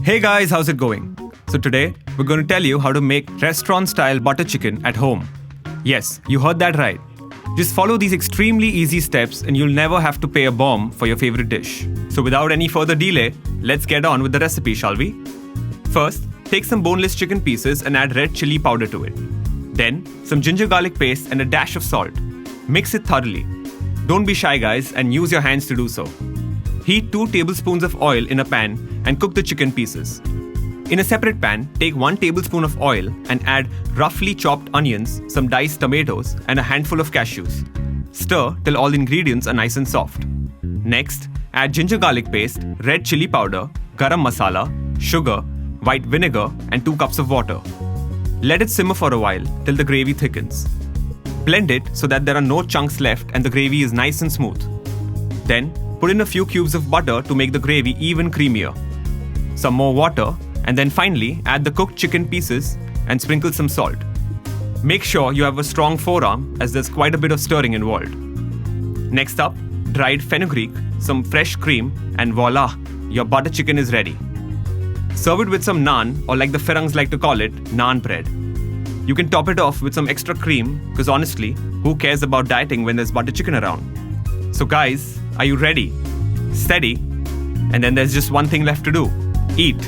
Hey guys, how's it going? So today, we're going to tell you how to make restaurant-style butter chicken at home. Yes, you heard that right. Just follow these extremely easy steps and you'll never have to pay a bomb for your favorite dish. So without any further delay, let's get on with the recipe, shall we? First, take some boneless chicken pieces and add red chilli powder to it. Then, some ginger garlic paste and a dash of salt. Mix it thoroughly. Don't be shy guys and use your hands to do so. Heat 2 tablespoons of oil in a pan and cook the chicken pieces. In a separate pan, take 1 tablespoon of oil and add roughly chopped onions, some diced tomatoes, and a handful of cashews. Stir till all ingredients are nice and soft. Next, add ginger garlic paste, red chili powder, garam masala, sugar, white vinegar, and 2 cups of water. Let it simmer for a while till the gravy thickens. Blend it so that there are no chunks left and the gravy is nice and smooth. Then, put in a few cubes of butter to make the gravy even creamier. Some more water, and then finally add the cooked chicken pieces and sprinkle some salt. Make sure you have a strong forearm as there's quite a bit of stirring involved. Next up, dried fenugreek, some fresh cream, and voila, your butter chicken is ready. Serve it with some naan, or like the Firangs like to call it, naan bread. You can top it off with some extra cream, because honestly, who cares about dieting when there's butter chicken around? So guys, are you ready? Steady? And then there's just one thing left to do. Eat.